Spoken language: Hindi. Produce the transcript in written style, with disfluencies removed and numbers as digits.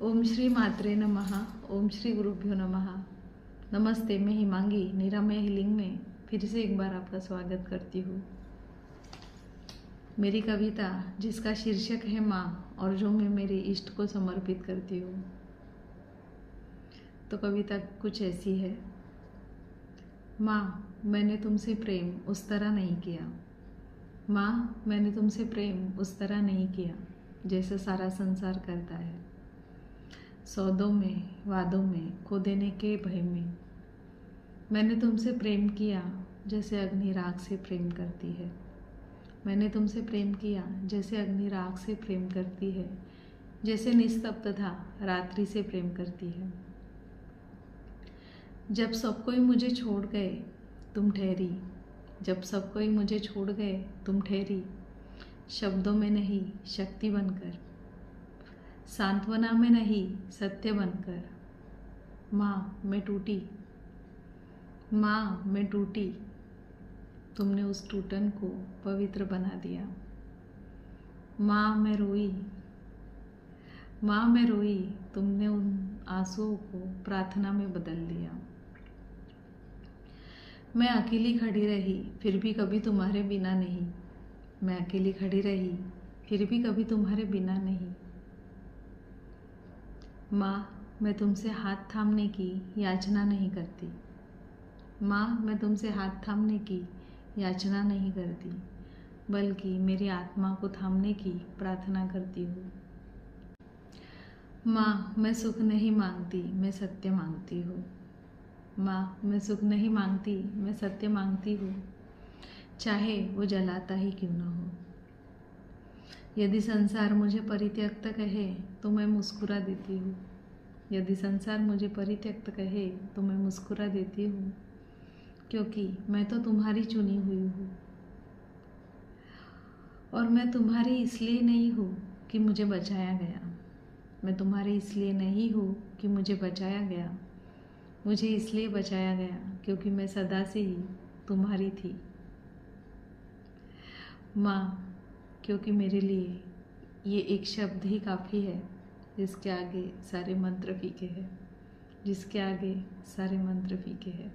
ओम श्री मात्रे नमः। ओम श्री गुरुभ्यो नमः। नमस्ते, मैं हिमांगी निरामय हीलिंग में फिर से एक बार आपका स्वागत करती हूँ। मेरी कविता जिसका शीर्षक है माँ और जो मैं मेरे इष्ट को समर्पित करती हूँ। तो कविता कुछ ऐसी है। माँ, मैंने तुमसे प्रेम उस तरह नहीं किया। माँ, मैंने तुमसे प्रेम उस तरह नहीं किया जैसे सारा संसार करता है। सौदों में, वादों में, खो देने के भय में मैंने तुमसे प्रेम किया जैसे अग्नि राख से प्रेम करती है। मैंने तुमसे प्रेम किया जैसे अग्नि राख से प्रेम करती है, जैसे निस्तब्धता रात्रि से प्रेम करती है। जब सब कोई मुझे छोड़ गए तुम ठहरी। जब सब कोई मुझे छोड़ गए तुम ठहरी। शब्दों में नहीं, शक्ति बनकर, सांत्वना में नहीं, सत्य बनकर। माँ, मैं टूटी। माँ, मैं टूटी। तुमने उस टूटन को पवित्र बना दिया। माँ, मैं रोई। माँ, मैं रोई। तुमने उन आंसुओं को प्रार्थना में बदल दिया। मैं अकेली खड़ी रही, फिर भी कभी तुम्हारे बिना नहीं। मैं अकेली खड़ी रही, फिर भी कभी तुम्हारे बिना नहीं। माँ, मैं तुमसे हाथ थामने की याचना नहीं करती। माँ, मैं तुमसे हाथ थामने की याचना नहीं करती, बल्कि मेरी आत्मा को थामने की प्रार्थना करती हूँ। माँ, मैं सुख नहीं मांगती, मैं सत्य मांगती हूँ। माँ, मैं सुख नहीं मांगती, मैं सत्य मांगती हूँ, चाहे वो जलाता ही क्यों न हो। यदि संसार मुझे परित्यक्त कहे तो मैं मुस्कुरा देती हूँ। यदि संसार मुझे परित्यक्त कहे तो मैं मुस्कुरा देती हूँ, क्योंकि मैं तो तुम्हारी चुनी हुई हूँ। और मैं तुम्हारी इसलिए नहीं हूँ कि मुझे बचाया गया। मैं तुम्हारी इसलिए नहीं हूँ कि मुझे बचाया गया। मुझे इसलिए बचाया गया क्योंकि मैं सदा से ही तुम्हारी थी। माँ, क्योंकि मेरे लिए ये एक शब्द ही काफ़ी है, जिसके आगे सारे मंत्र फीके हैं। जिसके आगे सारे मंत्र फीके हैं।